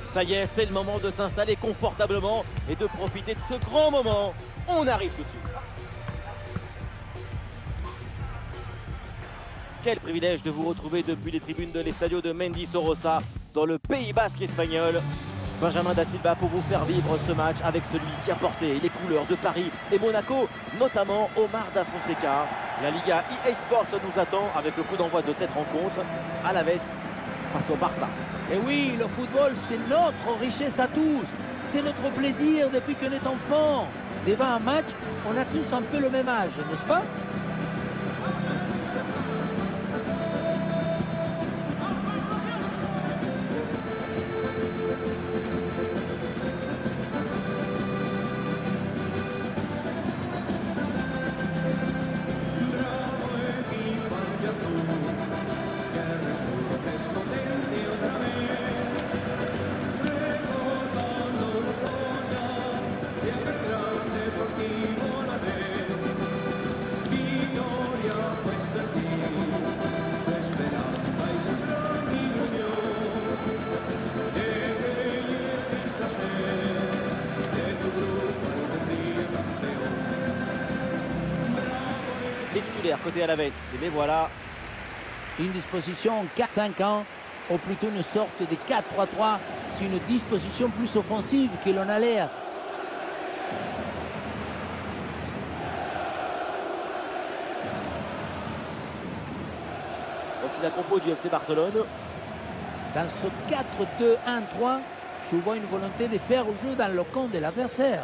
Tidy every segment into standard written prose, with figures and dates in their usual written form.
Ça y est, c'est le moment de s'installer confortablement et de profiter de ce grand moment. On arrive tout de suite. Quel privilège de vous retrouver depuis les tribunes de l'Estadio de Mendizorroza dans le Pays Basque espagnol. Benjamin Da Silva pour vous faire vivre ce match avec celui qui a porté les couleurs de Paris et Monaco, notamment Omar Da Fonseca. La Liga EA Sports nous attend avec le coup d'envoi de cette rencontre. Alaves face au Barça. Et oui, le football, c'est notre richesse à tous. C'est notre plaisir depuis qu'on est enfant. Devant un match, on a tous un peu le même âge, n'est-ce pas? Les titulaires côté Alaves, mais voilà. Une disposition 4-5-1, ou plutôt une sorte de 4-3-3. C'est une disposition plus offensive que l'on a l'air. Voici la compo du FC Barcelone. Dans ce 4-2-1-3, je vois une volonté de faire jeu dans le camp de l'adversaire.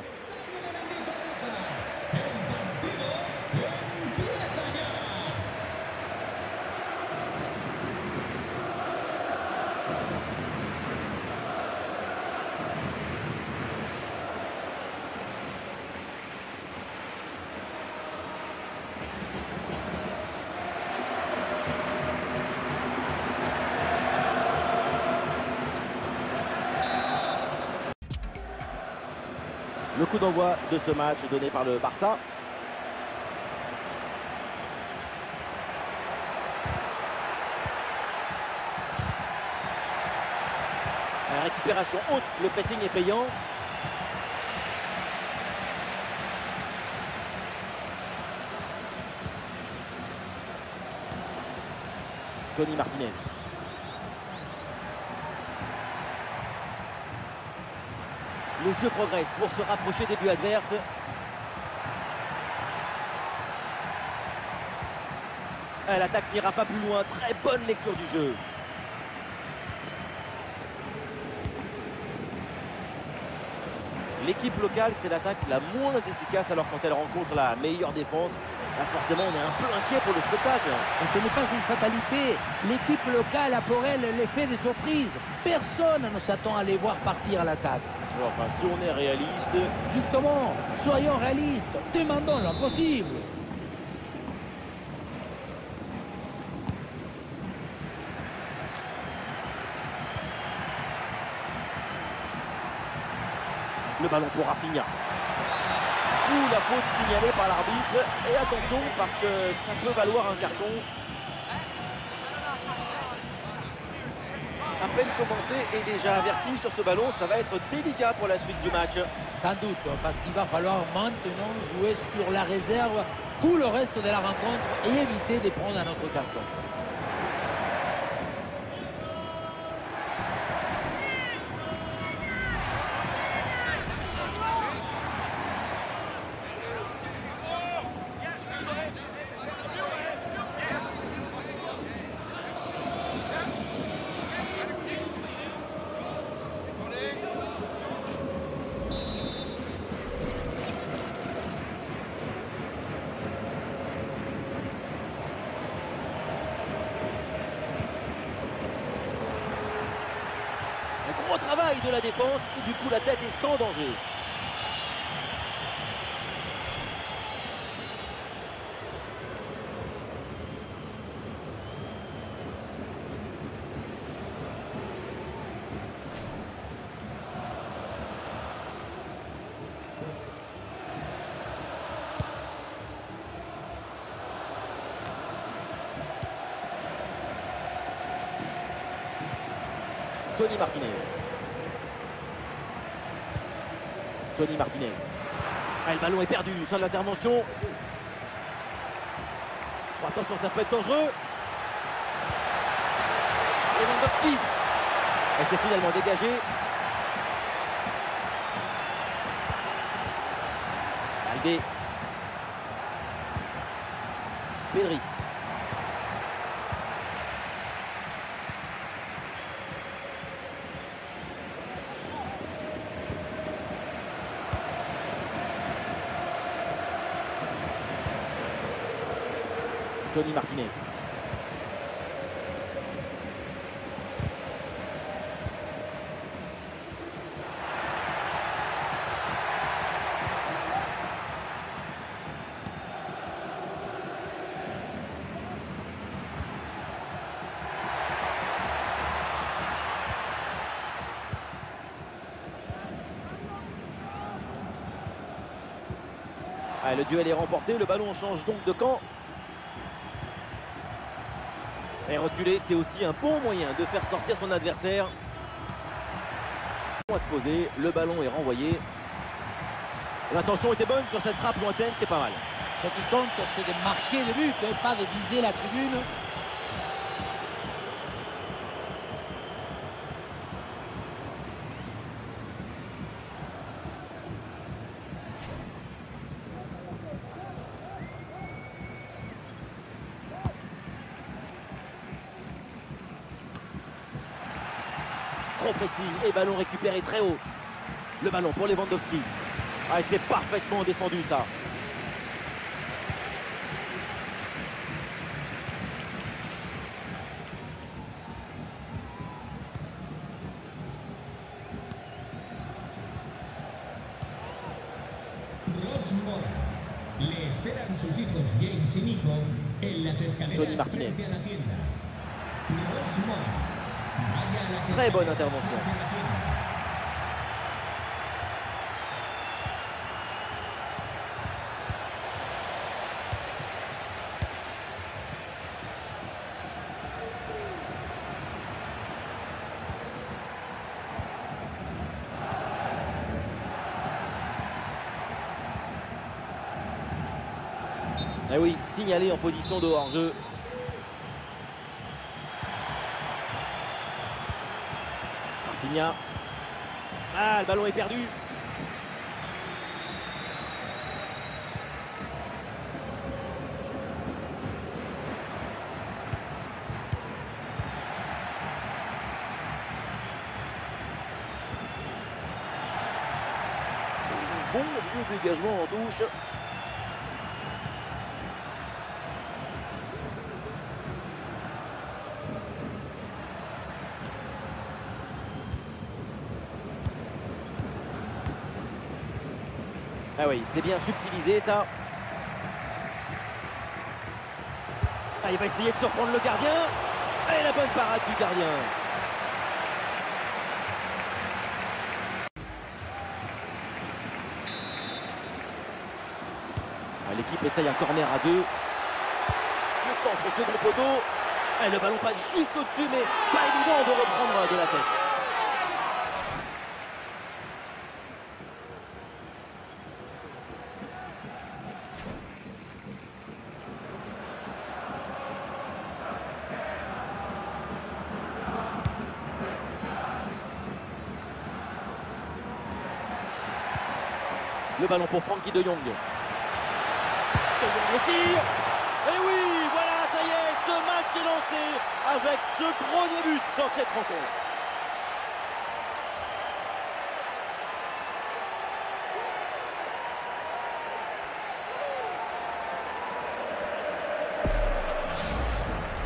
Le coup d'envoi de ce match donné par le Barça. La récupération haute, le pressing est payant. Tony Martinez. Le jeu progresse pour se rapprocher des buts adverses. L'attaque n'ira pas plus loin. Très bonne lecture du jeu. L'équipe locale, c'est l'attaque la moins efficace. Alors quand elle rencontre la meilleure défense, là forcément on est un peu inquiet pour le spectacle. Et ce n'est pas une fatalité. L'équipe locale a pour elle l'effet des surprises. Personne ne s'attend à les voir partir à l'attaque. Enfin, si on est réaliste... Justement, soyons réalistes, demandons l'impossible. Le ballon pour Rafinha. La faute signalée par l'arbitre. Et attention, parce que ça peut valoir un carton. À peine commencé et déjà averti sur ce ballon, ça va être délicat pour la suite du match. Sans doute, parce qu'il va falloir maintenant jouer sur la réserve tout le reste de la rencontre et éviter de prendre un autre carton. Gros travail de la défense et du coup la tête est sans danger. Tony Martinez. Tony Martinez. Ah, le ballon est perdu, sans l'intervention. Oh, attention, ça peut être dangereux. Lewandowski. Elle s'est finalement dégagée. Aldé. Pedri. Tony Martinez. Ah, le duel est remporté, le ballon change donc de camp. Et reculer, c'est aussi un bon moyen de faire sortir son adversaire. On va se poser, le ballon est renvoyé. L'intention était bonne sur cette frappe lointaine, c'est pas mal. Ce qui compte, c'est de marquer le but, hein, pas de viser la tribune. Trop pressing et ballon récupéré très haut. Le ballon pour Lewandowski. Ah, c'est parfaitement défendu ça. Le esperan sus hijos James y Nico en las escaleras frente a la tienda. Très bonne intervention. Eh oui, signalé en position de hors-jeu. Rafinha. Ah, le ballon est perdu. Bon vieux dégagement en touche. Ah oui, c'est bien subtilisé ça. Ah, il va essayer de surprendre le gardien. Et la bonne parade du gardien. Ah, l'équipe essaye un corner à deux. Le centre au second poteau. Et le ballon passe juste au-dessus, mais pas évident de reprendre de la tête. Le ballon pour Frenkie de Jong. De Jong le tire. Et oui, voilà, ça y est, ce match est lancé avec ce premier but dans cette rencontre.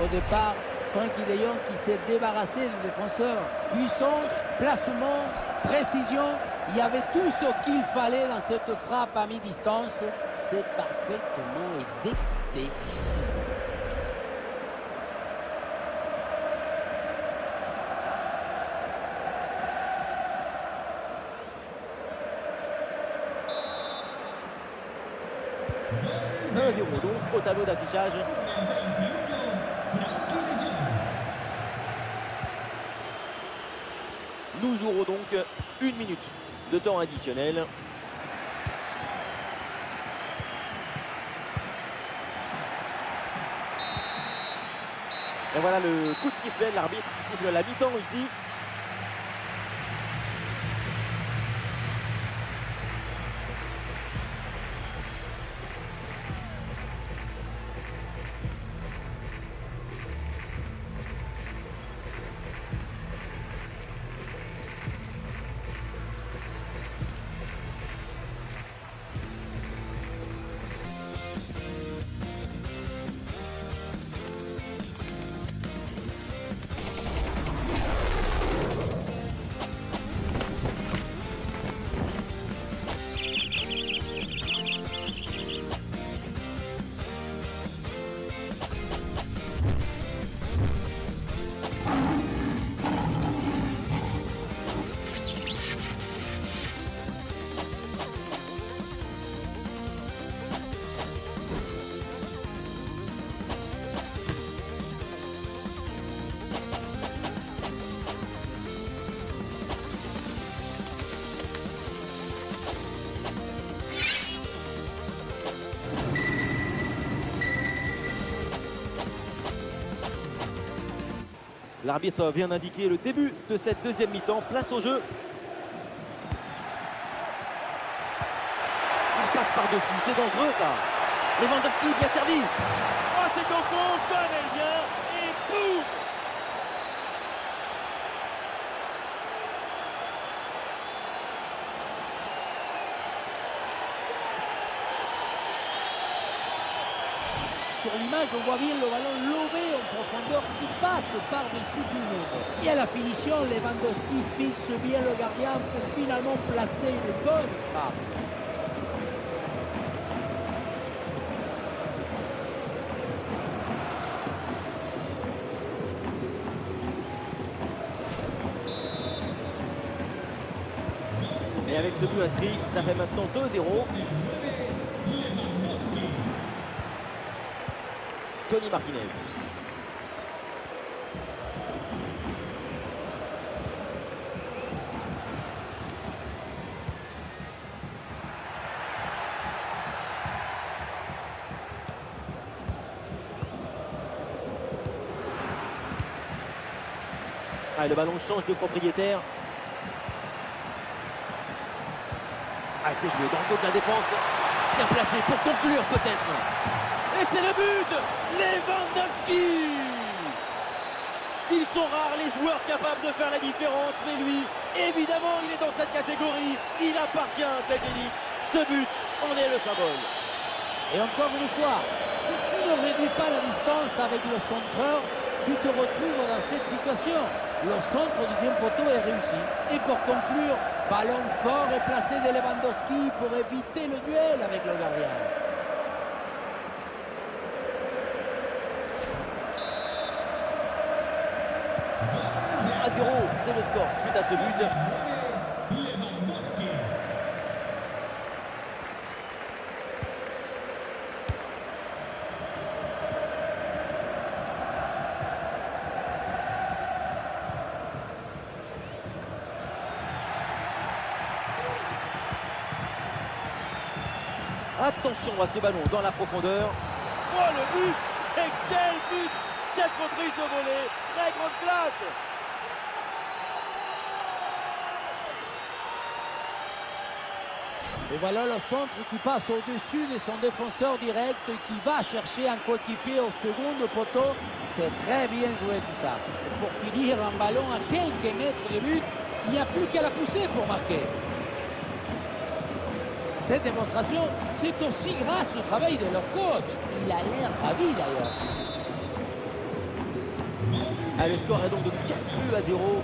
Au départ, Frenkie de Jong qui s'est débarrassé du défenseur. Puissance, placement, précision. Il y avait tout ce qu'il fallait dans cette frappe à mi-distance. C'est parfaitement exécuté. Donc au tableau d'affichage. Nous jouerons donc 1 minute de temps additionnel. Et voilà le coup de sifflet de l'arbitre qui siffle la mi-temps ici. L'arbitre vient d'indiquer le début de cette deuxième mi-temps. Place au jeu. Il passe par-dessus. C'est dangereux ça. Lewandowski bien servi. Oh, c'est au fond. Bonne elle vient. Et boum. Sur l'image, on voit bien le ballon lobé en profondeur qui passe par-dessus tout le monde. Et à la finition, Lewandowski fixe bien le gardien pour finalement placer une bonne frappe. Et avec ce but inscrit, ça fait maintenant 2-0. Tony Martinez. Ah, le ballon change de propriétaire. Ah, c'est joué dans le dos de la défense. Bien placé pour conclure peut-être. Et c'est le but! Lewandowski! Ils sont rares les joueurs capables de faire la différence, mais lui, évidemment, il est dans cette catégorie. Il appartient à cette élite. Ce but en est le symbole. Et encore une fois, si tu ne réduis pas la distance avec le centreur, tu te retrouves dans cette situation. Le centre du deuxième poteau est réussi. Et pour conclure, ballon fort et placé de Lewandowski pour éviter le duel avec le gardien. 1-0, c'est le score suite à ce but. Attention à ce ballon dans la profondeur. Oh le but! Et quel but! Cette reprise de volée, très grande classe! Et voilà le centre qui passe au-dessus de son défenseur direct et qui va chercher un coéquipier au second poteau. C'est très bien joué tout ça. Et pour finir, un ballon à quelques mètres de but, il n'y a plus qu'à la pousser pour marquer. Cette démonstration, c'est aussi grâce au travail de leur coach. Il a l'air ravi d'ailleurs. Ah, le score est donc de 4-0.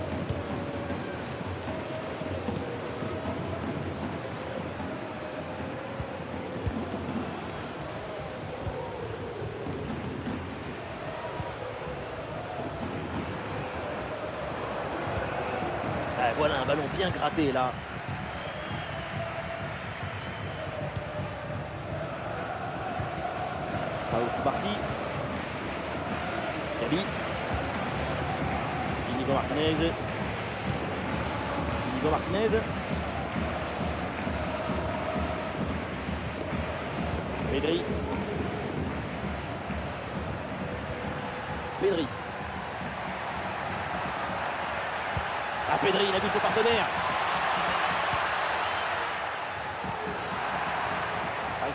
Ah, voilà un ballon bien gratté là. Paolo Cubarsí. Gabi. Inigo Martinez. Inigo Martinez. Pedri. Pedri. Pedri, il a vu son partenaire. Allez,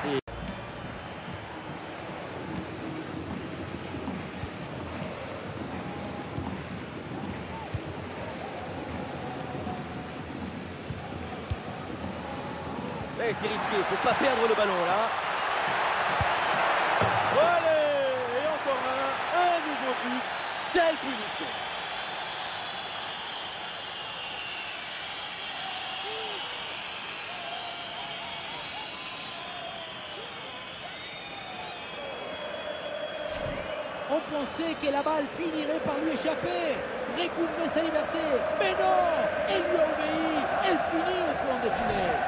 c'est risqué, il ne faut pas perdre le ballon là. Allez, et encore un nouveau but. Quelle punition! On pensait que la balle finirait par lui échapper, recouvrer sa liberté, mais non, elle lui obéit, elle finit au fond des filets.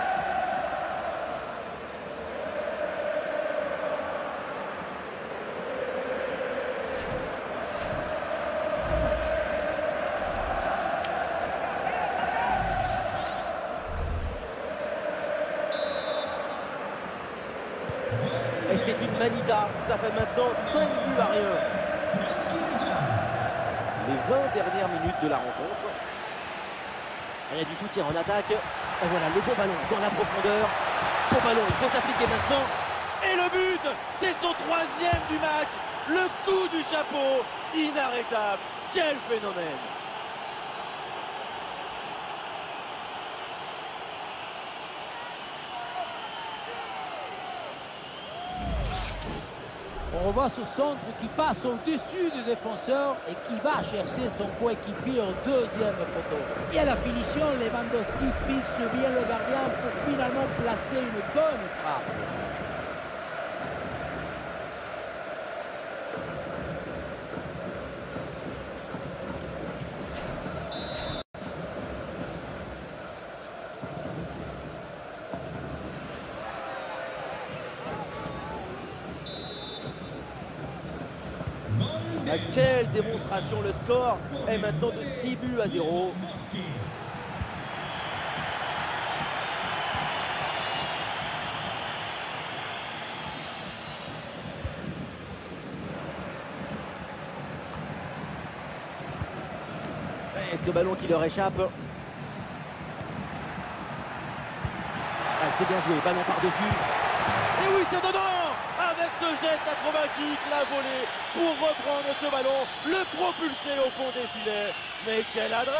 Et c'est une manita, ça fait maintenant 5 buts à rien. Les 20 dernières minutes de la rencontre. Il y a du soutien en attaque. Et voilà le beau ballon dans la profondeur. Beau ballon, il faut s'appliquer maintenant. Et le but, c'est son 3e du match. Le coup du chapeau, inarrêtable. Quel phénomène! On revoit ce centre qui passe au-dessus du défenseur et qui va chercher son coéquipier au 2e poteau. Et à la finition, Lewandowski fixe bien le gardien pour finalement placer une bonne frappe. Quelle démonstration, le score est maintenant de 6 buts à 0. Et ce ballon qui leur échappe. Ah, c'est bien joué, ballon par-dessus. Et oui, c'est dedans! Avec ce geste acrobatique, la volée pour reprendre ce ballon, le propulser au fond des filets. Mais quelle adresse!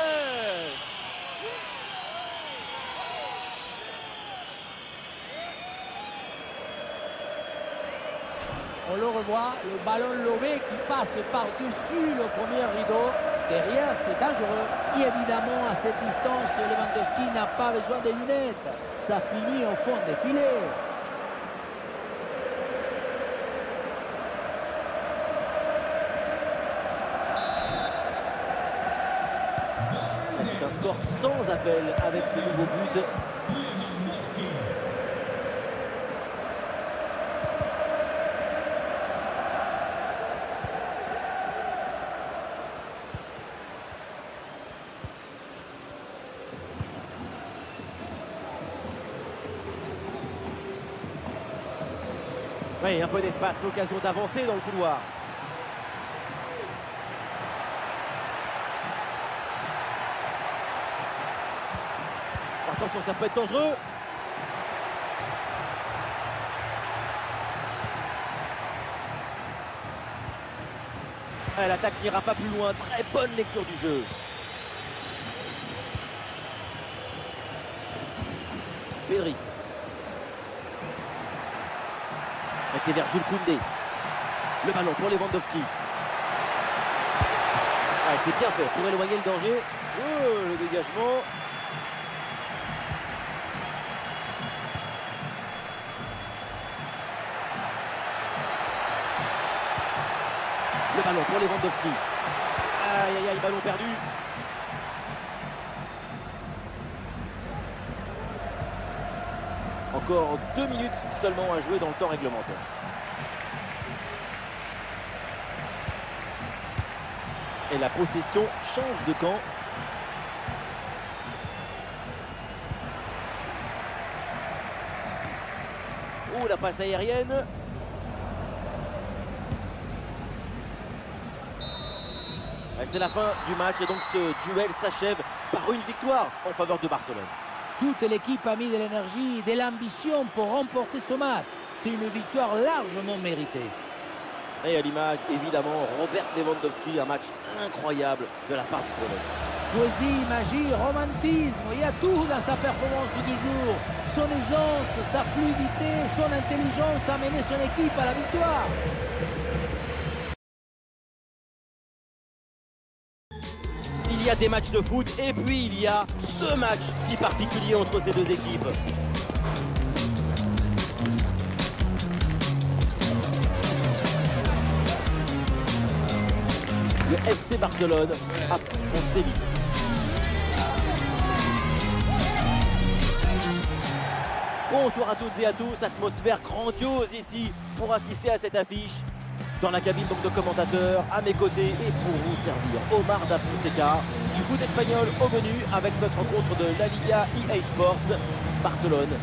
On le revoit, le ballon lobé qui passe par-dessus le premier rideau. Derrière, c'est dangereux. Et évidemment, à cette distance, Lewandowski n'a pas besoin des lunettes. Ça finit au fond des filets. C'est un score sans appel avec ce nouveau but. Oui, un peu d'espace, l'occasion d'avancer dans le couloir. Attention, ça peut être dangereux. L'attaque n'ira pas plus loin. Très bonne lecture du jeu. Pedri. Et c'est vers Jules Koundé. Le ballon pour Lewandowski. Ah, c'est bien fait pour éloigner le danger. Oh, le dégagement. Le ballon pour Lewandowski. Aïe aïe aïe, ballon perdu. Encore 2 minutes seulement à jouer dans le temps réglementaire. Et la possession change de camp. Oh, la passe aérienne. C'est la fin du match et donc ce duel s'achève par une victoire en faveur de Barcelone. Toute l'équipe a mis de l'énergie et de l'ambition pour remporter ce match. C'est une victoire largement méritée. Et à l'image, évidemment, Robert Lewandowski, un match incroyable de la part du Pologne. Poésie, magie, romantisme, il y a tout dans sa performance du jour. Son aisance, sa fluidité, son intelligence a mené son équipe à la victoire. Il y a des matchs de foot et puis il y a ce match si particulier entre ces deux équipes. Le FC Barcelone affronte Séville. Bonsoir à toutes et à tous, atmosphère grandiose ici pour assister à cette affiche. Dans la cabine donc de commentateurs, à mes côtés et pour vous servir, Omar Da Fonseca, du foot espagnol au menu avec cette rencontre de la Liga EA Sports, Barcelone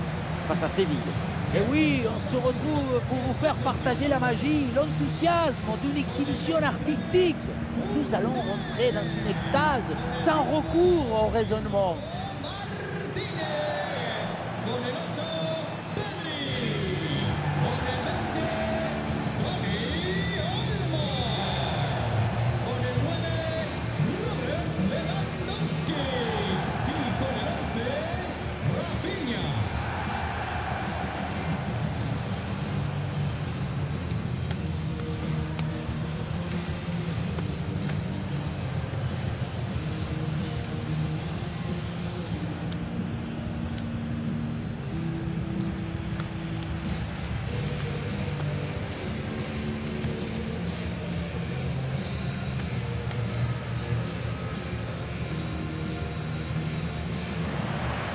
face à Séville. Et oui, on se retrouve pour vous faire partager la magie, l'enthousiasme d'une exhibition artistique. Nous allons rentrer dans une extase sans recours au raisonnement.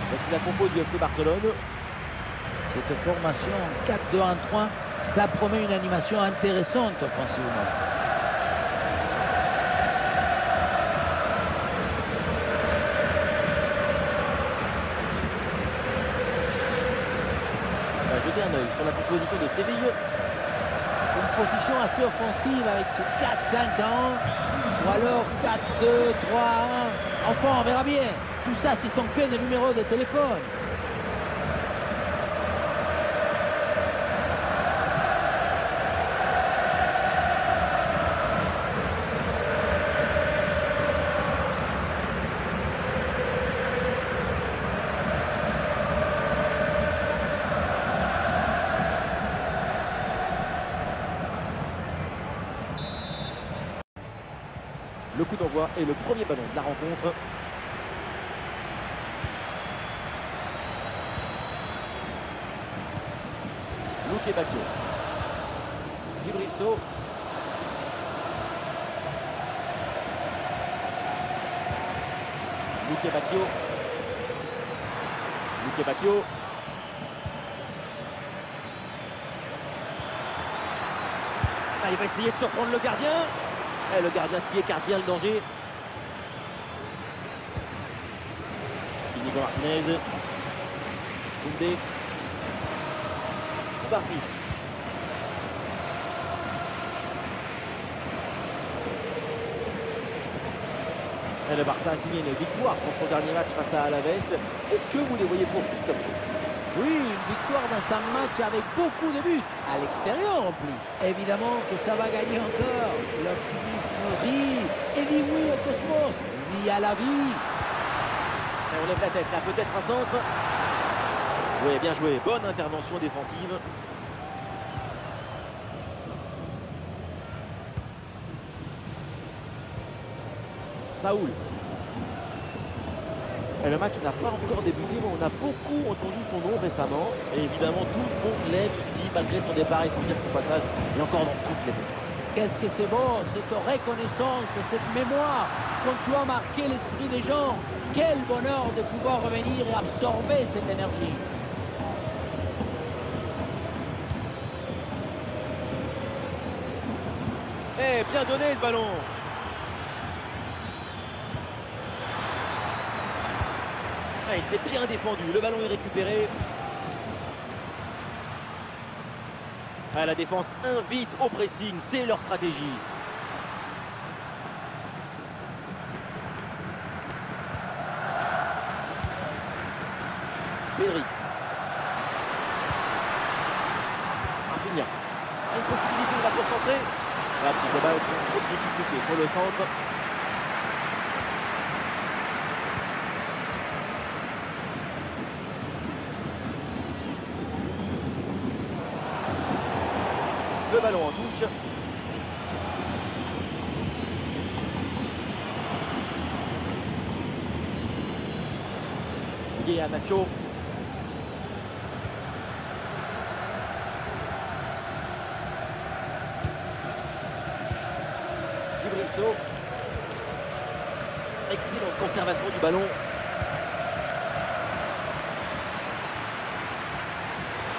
Voici la compo du FC Barcelone. Cette formation 4-2-1-3, ça promet une animation intéressante offensivement. On va jeter un œil sur la composition de Séville. Une position assez offensive avec ce 4-5-1 ou alors 4-2-3-1. Enfin, on verra bien. Tout ça, ce sont que des numéros de téléphone. Le coup d'envoi et le premier ballon de la rencontre. Luque Bacchio. Djibril Sow. Luque Bacchio. Luque Bacchio. Ah, il va essayer de surprendre le gardien. Et le gardien qui écarte bien le danger. Inigo Martinez. Koundé. Barsi. Et le Barça a signé une victoire pour son dernier match face à Alaves. Est-ce que vous les voyez poursuivre comme ça? Oui, une victoire dans un match avec beaucoup de buts, à l'extérieur en plus. Évidemment que ça va gagner encore. L'optimisme rit et dit oui au cosmos, oui à la vie. Et on lève la tête là, peut-être un centre. Oui, bien joué, bonne intervention défensive. Saoul. Et le match n'a pas encore débuté, mais on a beaucoup entendu son nom récemment. Et évidemment, tout le monde l'aime ici, malgré son départ. Il faut dire son passage et encore dans toutes les buts. Qu'est-ce que c'est beau, cette reconnaissance, cette mémoire. Quand tu as marqué l'esprit des gens, quel bonheur de pouvoir revenir et absorber cette énergie. Eh, bien donné ce ballon. Ah, il s'est bien défendu, le ballon est récupéré. Ah, la défense invite au pressing, c'est leur stratégie. Pedri. Rafinha. Une possibilité de la concentrer. La prise de balle sans trop de difficulté pour le centre. Le ballon en touche. Nacho. Djibril Sow. Excellente conservation du ballon.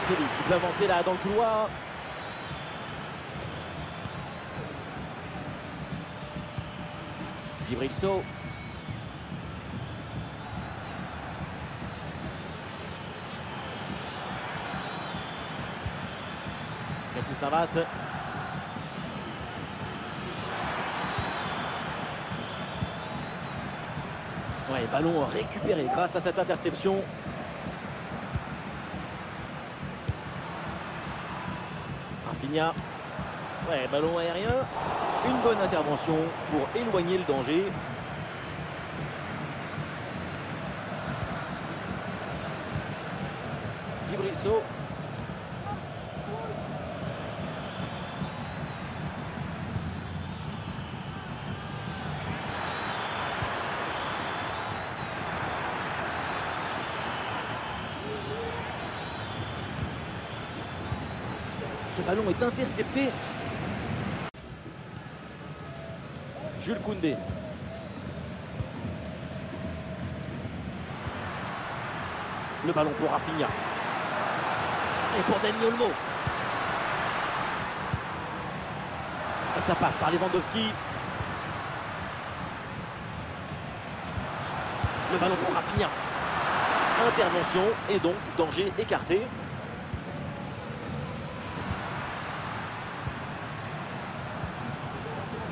C'est lui qui peut avancer là dans le couloir. Djibril Sow. Jesus Navas. Ouais, ballon récupéré grâce à cette interception. Rafinha. Ouais, ballon aérien. Une bonne intervention pour éloigner le danger. Djibril Sow. Ce ballon est intercepté. Jules Koundé. Le ballon pour Rafinha. Et pour Dani Olmo. Et ça passe par Lewandowski. Le ballon pour Rafinha. Intervention et donc danger écarté.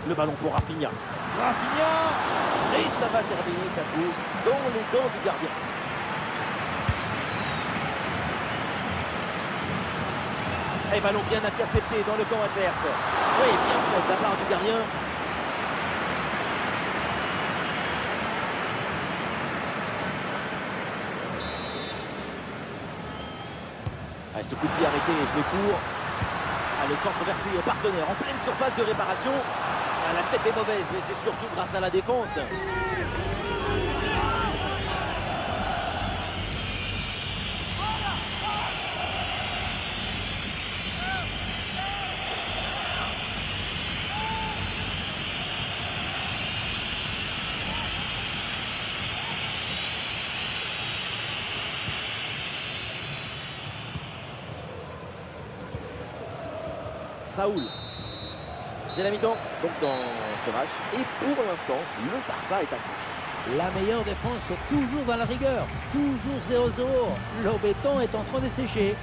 Le ballon pour Rafinha. Rafinha! Et ça va terminer sa course dans les dents du gardien. Et ballon bien intercepté dans le camp adverse. Oui, bien fait de la part du gardien. Allez, ce coup de pied arrêté, je le cours. Le centre vers ses partenaires en pleine surface de réparation. La tête est mauvaise, mais c'est surtout grâce à la défense. Saoul. C'est la mi-temps donc dans ce match. Et pour l'instant, le Barça est accroché. La meilleure défense, toujours dans la rigueur. Toujours 0-0. Le béton est en train de sécher.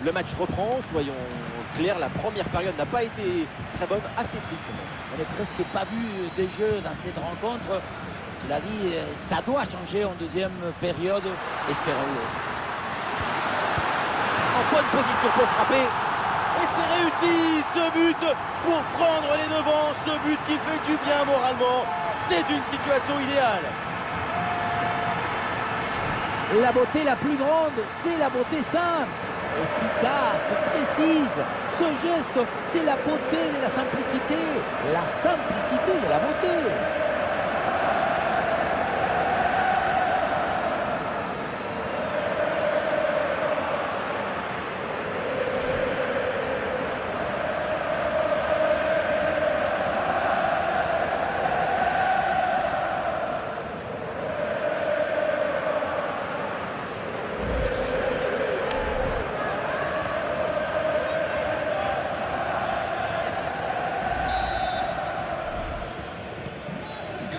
Le match reprend, soyons clairs, la première période n'a pas été très bonne, assez triste. On n'a presque pas vu des jeux dans cette rencontre. Cela dit, ça doit changer en deuxième période, espérons-le. En bonne position pour frapper. Et c'est réussi, ce but pour prendre les devants, ce but qui fait du bien moralement. C'est une situation idéale. La beauté la plus grande, c'est la beauté simple. efficace, précise. Ce geste, c'est la beauté de la simplicité. La simplicité de la beauté.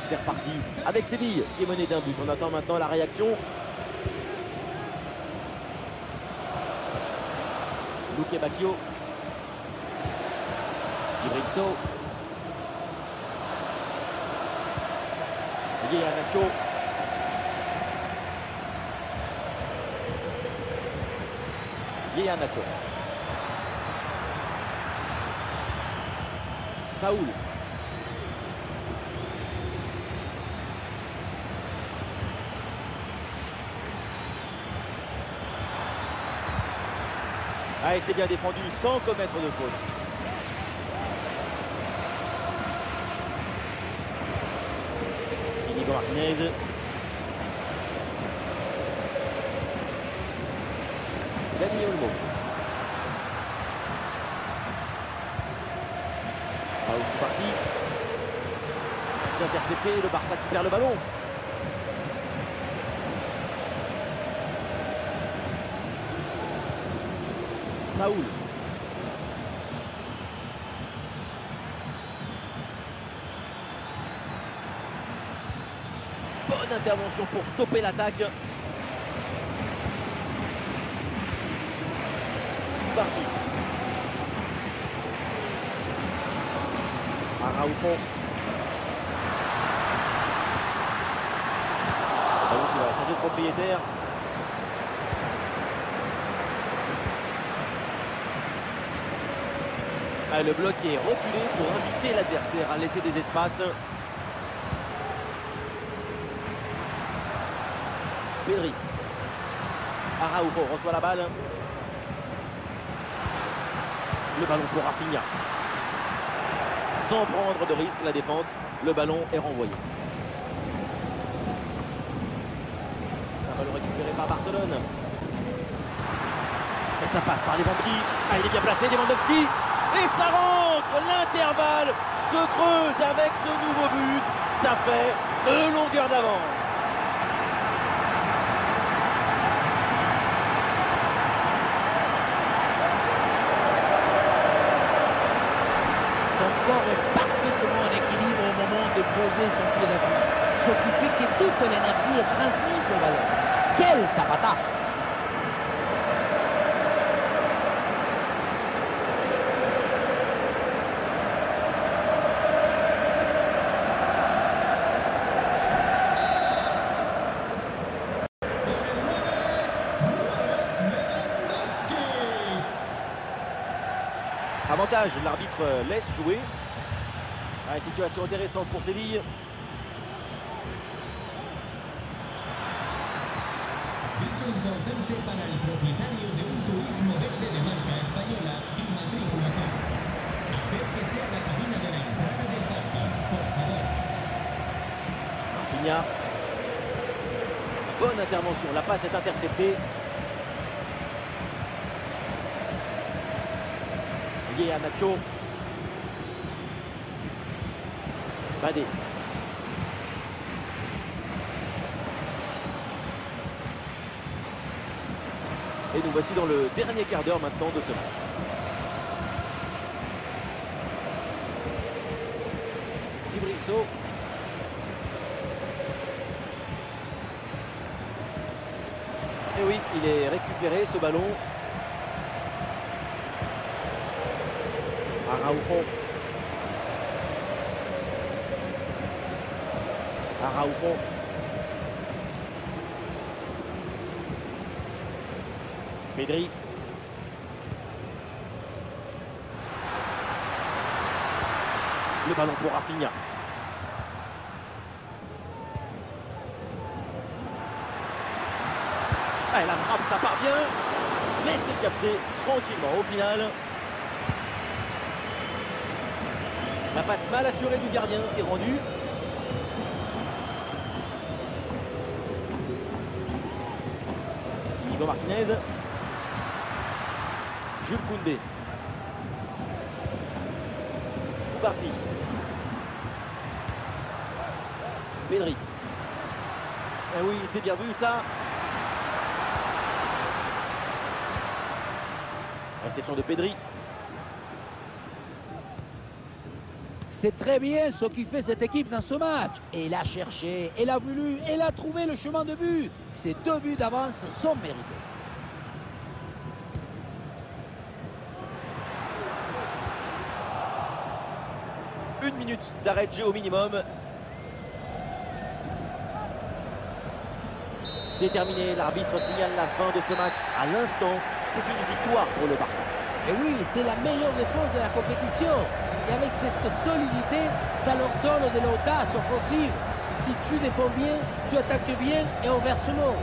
C'est reparti avec Séville qui est mené d'un but. On attend maintenant la réaction. Luque Bacchio. Djibril Sow. Iheanacho. Iheanacho. Saúl. Ah, et c'est bien défendu sans commettre de faute. Inigo Martinez. Dani Olmo. Raoul Cubarsí. C'est intercepté, le Barça qui perd le ballon. Saúl. Bonne intervention pour stopper l'attaque. Cubarsí. Araujo. Le ballon qui va changer de propriétaire. Le bloc est reculé pour inviter l'adversaire à laisser des espaces. Pedri. Araujo reçoit la balle. Le ballon pour Rafinha. Sans prendre de risque la défense, le ballon est renvoyé. C'est un ballon récupéré par Barcelone. Et ça passe par Lewandowski. Ah, il est bien placé, Lewandowski. Et ça rentre, l'intervalle se creuse avec ce nouveau but. Ça fait 2 longueurs d'avance. Son corps est parfaitement en équilibre au moment de poser son pied d'appui. Ce qui fait que toute l'énergie est transmise au ballon. Quel sapatazo! Avantage, l'arbitre laisse jouer. Ah, situation intéressante pour Séville. Es importante para el propietario de un turismo verde de marca española y matrícula K. Acérquese a la cabina de la entrada del parking, por favor. Rafinha. Bonne intervention, la passe est interceptée. Iheanacho. Badé. Et nous voici dans le dernier quart d'heure maintenant de ce match. Djibril Sow. Et oui, il est récupéré ce ballon. Araujo. Araujo. Pedri. Le ballon pour Rafinha. Ah, et la frappe, ça part bien. mais c'est capté tranquillement au final. La passe mal assurée du gardien, c'est rendu. Ivo Martinez. Jules Koundé. Koubarsi. Pedri. Eh oui, c'est bien vu ça. Réception de Pedri. C'est très bien ce qui fait cette équipe dans ce match. Elle a cherché, elle a voulu, elle a trouvé le chemin de but. Ces 2 buts d'avance sont mérités. Une minute d'arrêt de jeu au minimum. C'est terminé, l'arbitre signale la fin de ce match. À l'instant, c'est une victoire pour le Barça. Et oui, c'est la meilleure défense de la compétition. Et avec cette solidité, ça leur donne de l'audace offensive. Si tu défends bien, tu attaques bien et inversement.